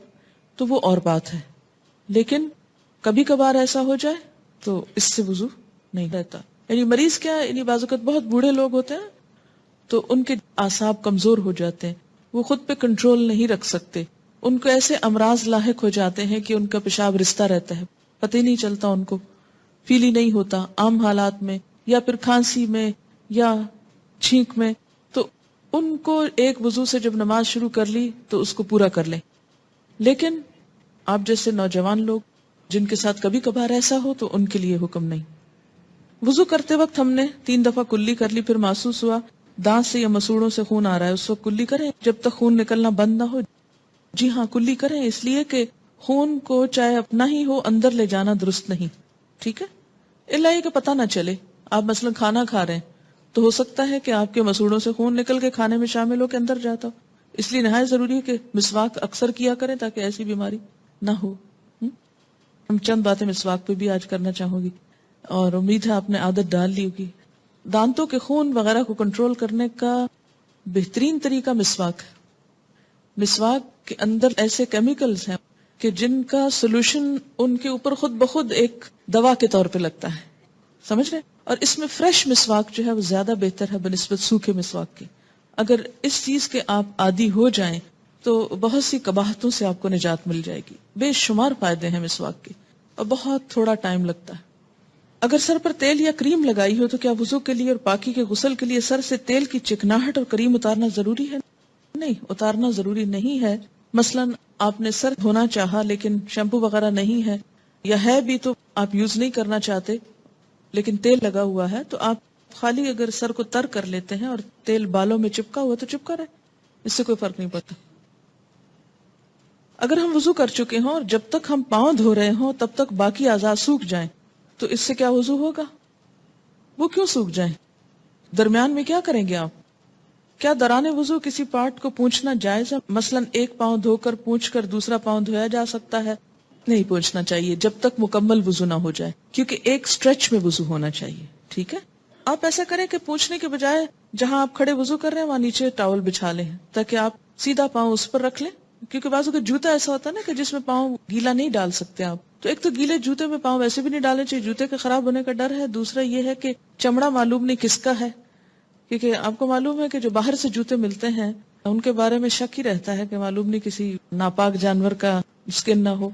تو وہ اور بات ہے. لیکن کبھی کبھار ایسا ہو جائے تو اس سے وضو نہیں رہتا. یعنی مریض کیا ہے، یعنی بعض اوقات بہت بوڑھے لوگ ہوتے ہیں تو ان کے اعصاب کمزور ہو جاتے ہیں، وہ خود پہ کنٹرول نہیں رکھ سکتے، ان کو ایسے امراض لاحق ہو جاتے ہیں کہ ان کا پیشاب رستا رہتا ہے، پتہ ہی نہیں چلتا، ان کو فیل ہی نہیں ہوتا عام حالات میں، یا پھر کھانسی میں یا چھینک میں. تو ان کو ایک وضو سے جب نماز شروع کر لی تو اس کو پورا کر لیں. لیکن آپ جیسے نوجوان لوگ جن کے ساتھ کبھی کبھار ایسا ہو تو ان کے لیے حکم نہیں. وضو کرتے وقت ہم نے 3 دفعہ کلی کر لی، پھر محسوس ہوا دانت سے یا مسوڑوں سے خون آ رہا ہے، اس وقت کلی کریں جب تک خون نکلنا بند نہ ہو. جی ہاں، کلی کریں، اس لیے کہ خون کو چاہے اپنا ہی ہو اندر لے جانا درست نہیں. ٹھیک ہے؟ الا یہ کہ پتہ نہ چلے، آپ مثلا کھانا کھا رہے ہیں تو ہو سکتا ہے کہ آپ کے مسوڑوں سے خون نکل کے کھانے میں شامل ہو کے اندر جاتا ہو، اس لیے نہایت ضروری ہے کہ مسواک اکثر کیا کریں تاکہ ایسی بیماری نہ ہو. ہم چند باتیں مسواک پہ بھی آج کرنا چاہوں گی اور امید ہے آپ نے عادت ڈال لی ہوگی. دانتوں کے خون وغیرہ کو کنٹرول کرنے کا بہترین طریقہ مسواک ہے. مسواک کے اندر ایسے کیمیکلز ہیں کہ جن کا سولوشن ان کے اوپر خود بخود ایک دوا کے طور پہ لگتا ہے، سمجھ رہے؟ اور اس میں فریش مسواک جو ہے وہ زیادہ بہتر ہے بنسبت سوکھے مسواک کے. اگر اس چیز کے آپ عادی ہو جائیں تو بہت سی قباحتوں سے آپ کو نجات مل جائے گی. بے شمار فائدے ہیں مسواک کے اور بہت تھوڑا ٹائم لگتا ہے. اگر سر پر تیل یا کریم لگائی ہو تو کیا وضو کے لیے اور پاکی کے غسل کے لیے سر سے تیل کی چکناہٹ اور کریم اتارنا ضروری ہے؟ نہیں، اتارنا ضروری نہیں ہے. مثلا آپ نے سر دھونا چاہا لیکن شیمپو وغیرہ نہیں ہے، یا ہے بھی تو آپ یوز نہیں کرنا چاہتے لیکن تیل لگا ہوا ہے، تو آپ خالی اگر سر کو تر کر لیتے ہیں اور تیل بالوں میں چپکا ہوا تو چپکا رہے، اس سے کوئی فرق نہیں پڑتا. اگر ہم وضو کر چکے ہوں اور جب تک ہم پاؤں دھو رہے ہوں تب تک باقی اعضاء سوکھ جائیں تو اس سے کیا وضو ہوگا؟ وہ کیوں سوکھ جائیں؟ درمیان میں کیا کریں گے آپ؟ کیا دوران وضو کسی پارٹ کو پونچھنا جائز ہے؟ مثلا ایک پاؤں دھو کر پونچھ کر دوسرا پاؤں دھویا جا سکتا ہے؟ نہیں پونچھنا چاہیے جب تک مکمل وضو نہ ہو جائے، کیونکہ ایک سٹریچ میں وضو ہونا چاہیے. ٹھیک ہے، آپ ایسا کریں کہ پونچھنے کے بجائے جہاں آپ کھڑے وضو کر رہے ہیں وہاں نیچے ٹاول بچھا لیں تاکہ آپ سیدھا پاؤں اس پر رکھ لیں. کیونکہ بعضوں کا جوتا ایسا ہوتا ہے نا کہ جس میں پاؤں گیلا نہیں ڈال سکتے آپ، تو ایک تو گیلے جوتے میں پاؤں ویسے بھی نہیں ڈالنے چاہیے، جوتے کے خراب ہونے کا ڈر ہے. دوسرا یہ ہے کہ چمڑا معلوم نہیں کس کا ہے، کیونکہ آپ کو معلوم ہے کہ جو باہر سے جوتے ملتے ہیں ان کے بارے میں شک ہی رہتا ہے کہ معلوم نہیں کسی ناپاک جانور کا سکن نہ ہو.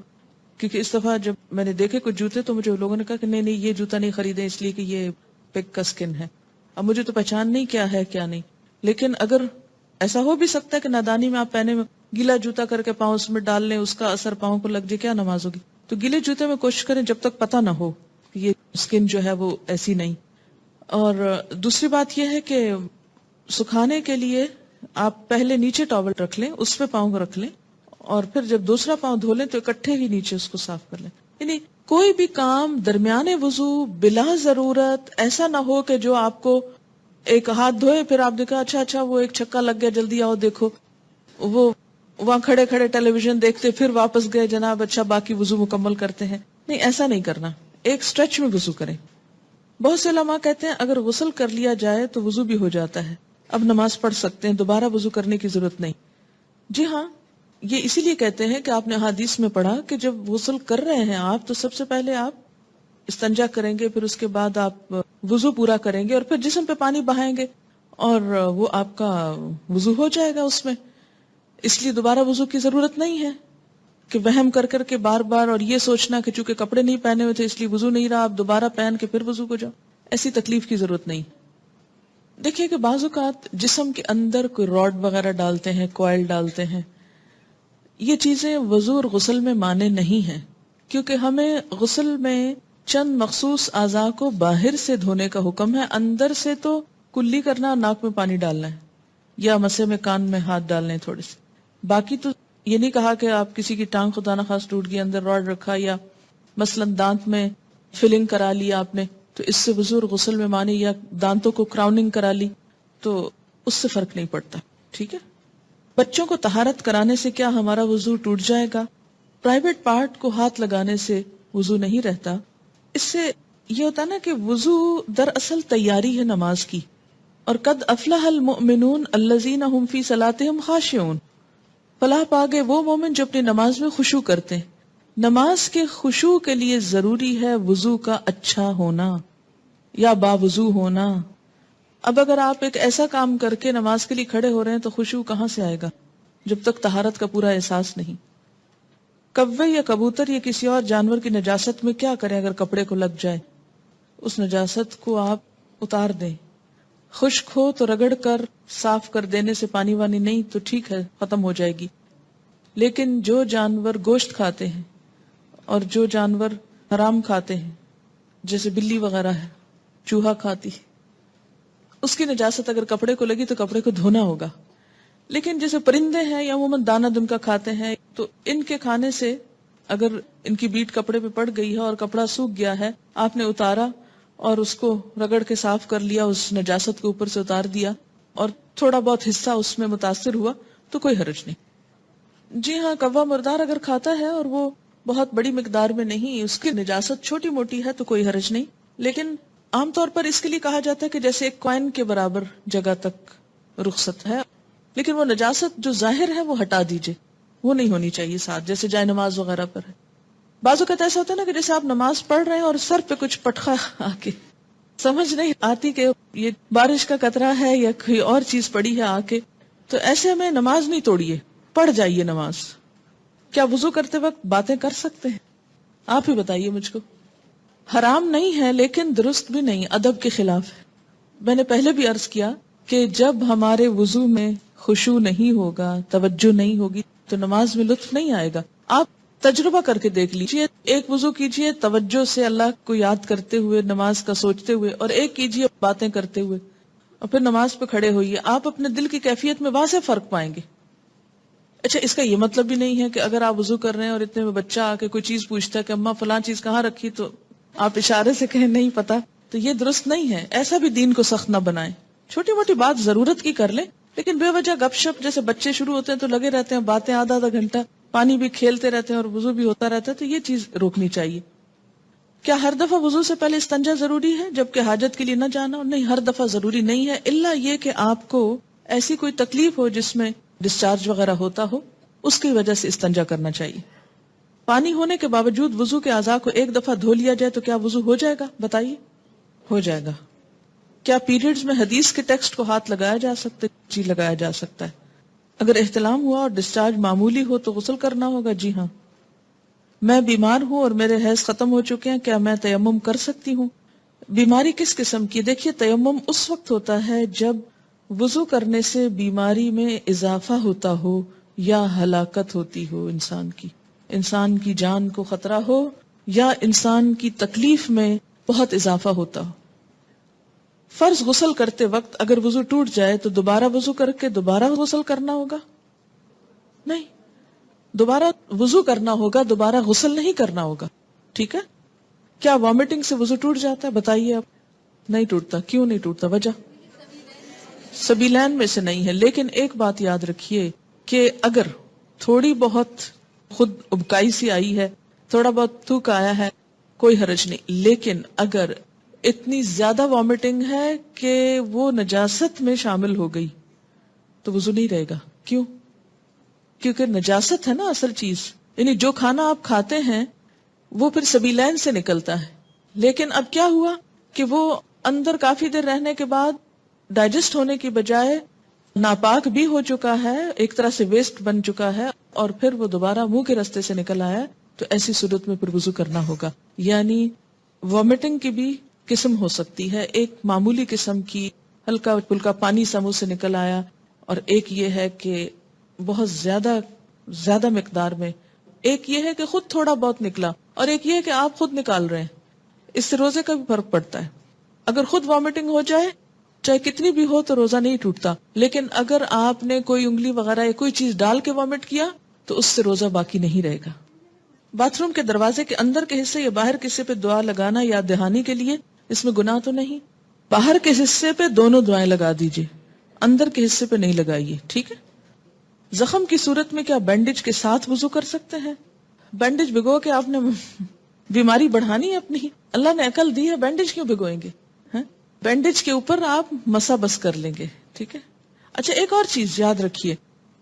کیونکہ اس دفعہ جب میں نے دیکھے کچھ جوتے تو مجھے لوگوں نے کہا کہ نہیں یہ جوتا نہیں خریدے اس لیے کہ یہ پگ کا سکن ہے. اب مجھے تو پہچان نہیں کیا ہے کیا نہیں، لیکن اگر ایسا ہو بھی سکتا ہے کہ نادانی میں آپ پہنے گیلا جوتا کر کے پاؤں اس میں ڈال لیں، اس کا اثر پاؤں کو لگ جائے، کیا نماز ہوگی؟ تو گیلے جوتے میں کوشش کریں جب تک پتہ نہ ہو کہ یہ سکن جو ہے وہ ایسی نہیں. اور دوسری بات یہ ہے کہ سکھانے کے لیے آپ پہلے نیچے ٹاول رکھ لیں، اس پہ پاؤں کو رکھ لیں، اور پھر جب دوسرا پاؤں دھو لیں تو اکٹھے ہی نیچے اس کو صاف کر لیں. یعنی کوئی بھی کام درمیانے وضو بلا ضرورت ایسا نہ ہو کہ جو آپ کو ایک ہاتھ دھوئے پھر آپ دیکھا اچھا وہ ایک چھکا لگ گیا جلدی آؤ دیکھو، وہ وہاں کھڑے کھڑے ٹیلی ویژن دیکھتے پھر واپس گئے جناب اچھا باقی وضو مکمل کرتے ہیں. نہیں، ایسا نہیں کرنا، ایک سٹریچ میں وضو کریں. بہت سے علماء کہتے ہیں اگر غسل کر لیا جائے تو وضو بھی ہو جاتا ہے، اب نماز پڑھ سکتے ہیں، دوبارہ وضو کرنے کی ضرورت نہیں. جی ہاں، یہ اسی لیے کہتے ہیں کہ آپ نے حدیث میں پڑھا کہ جب غسل کر رہے ہیں آپ تو سب سے پہلے آپ استنجا کریں گے، پھر اس کے بعد آپ وضو پورا کریں گے اور پھر جسم پہ پانی بہائیں گے اور وہ آپ کا وضو ہو جائے گا اس میں. اس لیے دوبارہ وضو کی ضرورت نہیں ہے کہ وہم کر کر کے بار بار اور یہ سوچنا کہ چونکہ کپڑے نہیں پہنے ہوئے تھے اس لیے وضو نہیں رہا، آپ دوبارہ پہن کے پھر وضو کو جاؤ. ایسی تکلیف کی ضرورت نہیں. دیکھیے کہ بعض اوقات جسم کے اندر کوئی راڈ وغیرہ ڈالتے ہیں، کوائل ڈالتے ہیں، یہ چیزیں وضو اور غسل میں مانے نہیں ہیں، کیونکہ ہمیں غسل میں چند مخصوص اعضاء کو باہر سے دھونے کا حکم ہے، اندر سے تو کلی کرنا اور ناک میں پانی ڈالنا ہے یا مسے میں کان میں ہاتھ ڈالنے تھوڑے سے. باقی تو یہ نہیں کہا کہ آپ کسی کی ٹانگ خدا نخواستہ ٹوٹ گئی اندر راڈ رکھا، یا مثلا دانت میں فلنگ کرا لی آپ نے تو اس سے وضو اور غسل میں مانی، یا دانتوں کو کراؤننگ کرا لی تو اس سے فرق نہیں پڑتا. ٹھیک ہے. بچوں کو طہارت کرانے سے کیا ہمارا وضو ٹوٹ جائے گا؟ پرائیویٹ پارٹ کو ہاتھ لگانے سے وضو نہیں رہتا. اس سے یہ ہوتا نا کہ وضو دراصل تیاری ہے نماز کی، اور قد افلح المؤمنون الذین هم فی صلاتهم خاشعون، فلاح پا گئے وہ مومن جو اپنی نماز میں خشوع کرتے ہیں. نماز کے خشوع کے لیے ضروری ہے وضو کا اچھا ہونا یا باوضو ہونا. اب اگر آپ ایک ایسا کام کر کے نماز کے لیے کھڑے ہو رہے ہیں تو خشوع کہاں سے آئے گا جب تک طہارت کا پورا احساس نہیں. کوے یا کبوتر یا کسی اور جانور کی نجاست میں کیا کریں اگر کپڑے کو لگ جائے؟ اس نجاست کو آپ اتار دیں. خشک ہو تو رگڑ کر صاف کر دینے سے پانی وانی نہیں تو ٹھیک ہے، ختم ہو جائے گی. لیکن جو جانور گوشت کھاتے ہیں اور جو جانور حرام کھاتے ہیں جیسے بلی وغیرہ ہے، چوہا کھاتی، اس کی نجاست اگر کپڑے کو لگی تو کپڑے کو دھونا ہوگا. لیکن جیسے پرندے ہیں یا عموماً دانہ دن کا کھاتے ہیں تو ان کے کھانے سے اگر ان کی بیٹ کپڑے پہ پڑ گئی ہے اور کپڑا سوکھ گیا ہے، آپ نے اتارا اور اس کو رگڑ کے صاف کر لیا، اس نجاست کو اوپر سے اتار دیا اور تھوڑا بہت حصہ اس میں متاثر ہوا تو کوئی حرج نہیں. جی ہاں، کوا مردار اگر کھاتا ہے اور وہ بہت بڑی مقدار میں نہیں، اس کی نجاست چھوٹی موٹی ہے تو کوئی حرج نہیں. لیکن عام طور پر اس کے لیے کہا جاتا ہے کہ جیسے ایک کوائن کے برابر جگہ تک رخصت ہے، لیکن وہ نجاست جو ظاہر ہے وہ ہٹا دیجئے، وہ نہیں ہونی چاہیے ساتھ، جیسے جائے نماز وغیرہ پر ہے. بعض اوقات ایسا ہوتا ہے نا کہ جیسے آپ نماز پڑھ رہے ہیں اور سر پہ کچھ پٹخا آ کے سمجھ نہیں آتی کہ یہ بارش کا قطرہ ہے یا کوئی اور چیز پڑی ہے آ کے، تو ایسے میں نماز نہیں توڑیے، پڑھ جائیے نماز. کیا وضو کرتے وقت باتیں کر سکتے ہیں؟ آپ ہی بتائیے مجھ کو. حرام نہیں ہے لیکن درست بھی نہیں، ادب کے خلاف ہے. میں نے پہلے بھی عرض کیا کہ جب ہمارے وضو میں خشوع نہیں ہوگا، توجہ نہیں ہوگی، تو نماز میں لطف نہیں آئے گا. آپ تجربہ کر کے دیکھ لیجئے، ایک وضو کیجئے توجہ سے اللہ کو یاد کرتے ہوئے، نماز کا سوچتے ہوئے، اور ایک کیجئے باتیں کرتے ہوئے، اور پھر نماز پہ کھڑے ہوئیے. آپ اپنے دل کی کیفیت میں واضح فرق پائیں گے. اچھا، اس کا یہ مطلب بھی نہیں ہے کہ اگر آپ وضو کر رہے ہیں اور اتنے میں بچہ آ کے کوئی چیز پوچھتا ہے کہ اماں فلاں چیز کہاں رکھی، تو آپ اشارے سے کہیں نہیں پتا، تو یہ درست نہیں ہے. ایسا بھی دین کو سخت نہ بنائیں. چھوٹی موٹی بات ضرورت کی کر لیں، لیکن بے وجہ گپ شپ، جیسے بچے شروع ہوتے ہیں تو لگے رہتے ہیں باتیں آدھا آدھا گھنٹہ، پانی بھی کھیلتے رہتے ہیں اور وضو بھی ہوتا رہتا ہے، تو یہ چیز روکنی چاہیے. کیا ہر دفعہ وضو سے پہلے استنجا ضروری ہے جبکہ حاجت کے لیے نہ جانا؟ نہیں، ہر دفعہ ضروری نہیں ہے، الا یہ کہ آپ کو ایسی کوئی تکلیف ہو جس میں ڈسچارج وغیرہ ہوتا ہو، اس کی وجہ سے استنجا کرنا چاہیے. پانی ہونے کے باوجود وضو کے اعضاء کو ایک دفعہ دھو لیا جائے تو کیا وضو ہو جائے گا؟ بتائیے. ہو جائے گا. کیا پیریڈز میں حدیث کے ٹیکسٹ کو ہاتھ لگایا جا سکتا ہے؟ جی لگایا جا سکتا ہے. اگر احتلام ہوا اور ڈسچارج معمولی ہو تو غسل کرنا ہوگا؟ جی ہاں. میں بیمار ہوں اور میرے حیض ختم ہو چکے ہیں، کیا میں تیمم کر سکتی ہوں؟ بیماری کس قسم کی؟ دیکھیے، تیمم اس وقت ہوتا ہے جب وضو کرنے سے بیماری میں اضافہ ہوتا ہو یا ہلاکت ہوتی ہو، انسان کی جان کو خطرہ ہو یا انسان کی تکلیف میں بہت اضافہ ہوتا ہو. فرض غسل کرتے وقت اگر وضو ٹوٹ جائے تو دوبارہ وضو کر کے دوبارہ غسل کرنا ہوگا؟ نہیں، دوبارہ وضو کرنا ہوگا، دوبارہ غسل نہیں کرنا ہوگا. ٹھیک ہے. کیا وامٹنگ سے وضو ٹوٹ جاتا ہے؟ بتائیے آپ. نہیں ٹوٹتا. کیوں نہیں ٹوٹتا؟ وجہ سبیلین میں سے نہیں ہے. لیکن ایک بات یاد رکھیے کہ اگر تھوڑی بہت خود ابکائی سی آئی ہے، تھوڑا بہت تھوک آیا ہے، کوئی حرج نہیں. لیکن اگر اتنی زیادہ وامٹنگ ہے کہ وہ نجاست میں شامل ہو گئی تو وضو نہیں رہے گا. کیوں؟ کیونکہ نجاست ہے نا اصل چیز. یعنی جو کھانا آپ کھاتے ہیں وہ پھر سبیلین سے نکلتا ہے، لیکن اب کیا ہوا کہ وہ اندر کافی دیر رہنے کے بعد ڈائجسٹ ہونے کی بجائے ناپاک بھی ہو چکا ہے، ایک طرح سے ویسٹ بن چکا ہے، اور پھر وہ دوبارہ منہ کے راستے سے نکل آیا. تو ایسی صورت میں پھر وضو کرنا ہوگا. یعنی وامٹنگ کی بھی قسم ہو سکتی ہے، ایک معمولی قسم کی ہلکا پھلکا پانی سا منہ سے نکل آیا، اور ایک یہ ہے کہ بہت زیادہ مقدار میں. ایک یہ ہے کہ خود تھوڑا بہت نکلا، اور ایک یہ ہے کہ آپ خود نکال رہے ہیں. اس سے روزے کا بھی فرق پڑتا ہے. اگر خود وامٹنگ ہو جائے چاہے کتنی بھی ہو تو روزہ نہیں ٹوٹتا، لیکن اگر آپ نے کوئی انگلی وغیرہ یا کوئی چیز ڈال کے وامٹ کیا تو اس سے روزہ باقی نہیں رہے گا. باتھ روم کے دروازے کے اندر کے حصے یا باہر کے حصے پہ دعا لگانا یا دہانی کے لیے، اس میں گناہ تو نہیں. باہر کے حصے پہ دونوں دعائیں لگا دیجئے، اندر کے حصے پہ نہیں لگائیے. ٹھیک ہے. زخم کی صورت میں کیا بینڈیج کے ساتھ وضو کر سکتے ہیں؟ بینڈیج بھگو کے آپ نے بیماری بڑھانی ہے اپنی؟ اللہ نے عقل دی ہے، بینڈیج کیوں بھگوئیں گے؟ بینڈیج کے اوپر آپ مسا بس کر لیں گے. ٹھیک ہے. اچھا، ایک اور چیز یاد رکھیے،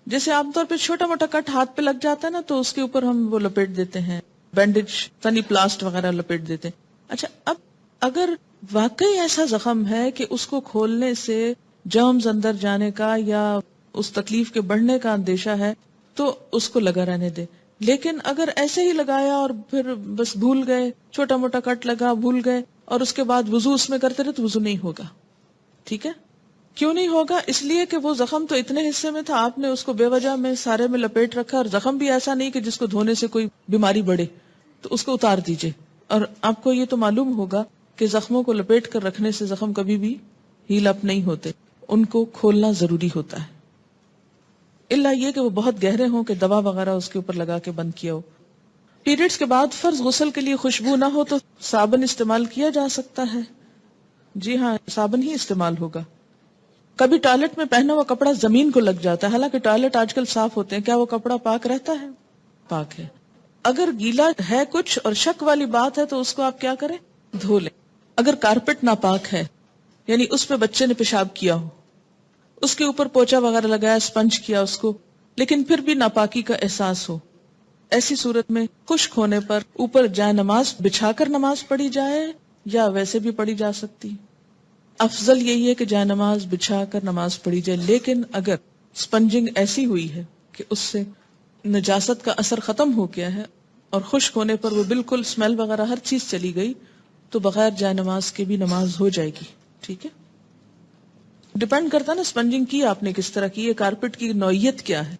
جیسے عام طور پہ چھوٹا موٹا کٹ ہاتھ پہ لگ جاتا ہے نا، تو اس کے اوپر ہم وہ لپیٹ دیتے ہیں بینڈیج، تنی پلاسٹ وغیرہ لپیٹ دیتے ہیں. اچھا، اب اگر واقعی ایسا زخم ہے کہ اس کو کھولنے سے جرمز اندر جانے کا یا اس تکلیف کے بڑھنے کا اندیشہ ہے تو اس کو لگا رہنے دے. لیکن اگر ایسے ہی لگایا اور پھر بس بھول گئے، چھوٹا موٹا کٹ لگا بھول گئے اور اس کے بعد وضو اس میں کرتے رہے تو وضو نہیں ہوگا. ٹھیک ہے. کیوں نہیں ہوگا؟ اس لیے کہ وہ زخم تو اتنے حصے میں تھا، آپ نے اس کو بے وجہ میں سارے میں لپیٹ رکھا، اور زخم بھی ایسا نہیں کہ جس کو دھونے سے کوئی بیماری بڑھے، تو اس کو اتار دیجئے. اور آپ کو یہ تو معلوم ہوگا کہ زخموں کو لپیٹ کر رکھنے سے زخم کبھی بھی ہیل اپ نہیں ہوتے، ان کو کھولنا ضروری ہوتا ہے، الا یہ کہ وہ بہت گہرے ہوں کہ دوا وغیرہ اس کے اوپر لگا کے بند کیا ہو. پیریڈز کے بعد فرض غسل کے لیے خوشبو نہ ہو تو صابن استعمال کیا جا سکتا ہے؟ جی ہاں، صابن ہی استعمال ہوگا. کبھی ٹوائلٹ میں پہنا ہوا کپڑا زمین کو لگ جاتا ہے، حالانکہ ٹوائلٹ آج کل صاف ہوتے ہیں، کیا وہ کپڑا پاک رہتا ہے؟ پاک ہے. اگر گیلا ہے کچھ اور شک والی بات ہے تو اس کو آپ کیا کریں؟ دھو لیں. اگر کارپٹ ناپاک ہے، یعنی اس پہ بچے نے پیشاب کیا ہو، اس کے اوپر پوچا وغیرہ لگایا، اسپنج کیا اس کو، لیکن پھر بھی ناپاکی کا احساس ہو، ایسی صورت میں خشک ہونے پر اوپر جائے نماز بچھا کر نماز پڑھی جائے یا ویسے بھی پڑھی جا سکتی؟ افضل یہی ہے کہ جائے نماز بچھا کر نماز پڑھی جائے. لیکن اگر اسپنجنگ ایسی ہوئی ہے کہ اس سے نجاست کا اثر ختم ہو گیا ہے اور خشک ہونے پر وہ بالکل اسمیل وغیرہ ہر چیز چلی گئی، تو بغیر جائے نماز کے بھی نماز ہو جائے گی. ٹھیک ہے, ڈپینڈ کرتا نا اسپنجنگ کی آپ نے کس طرح کی ہے, کارپیٹ کی نوعیت کیا ہے.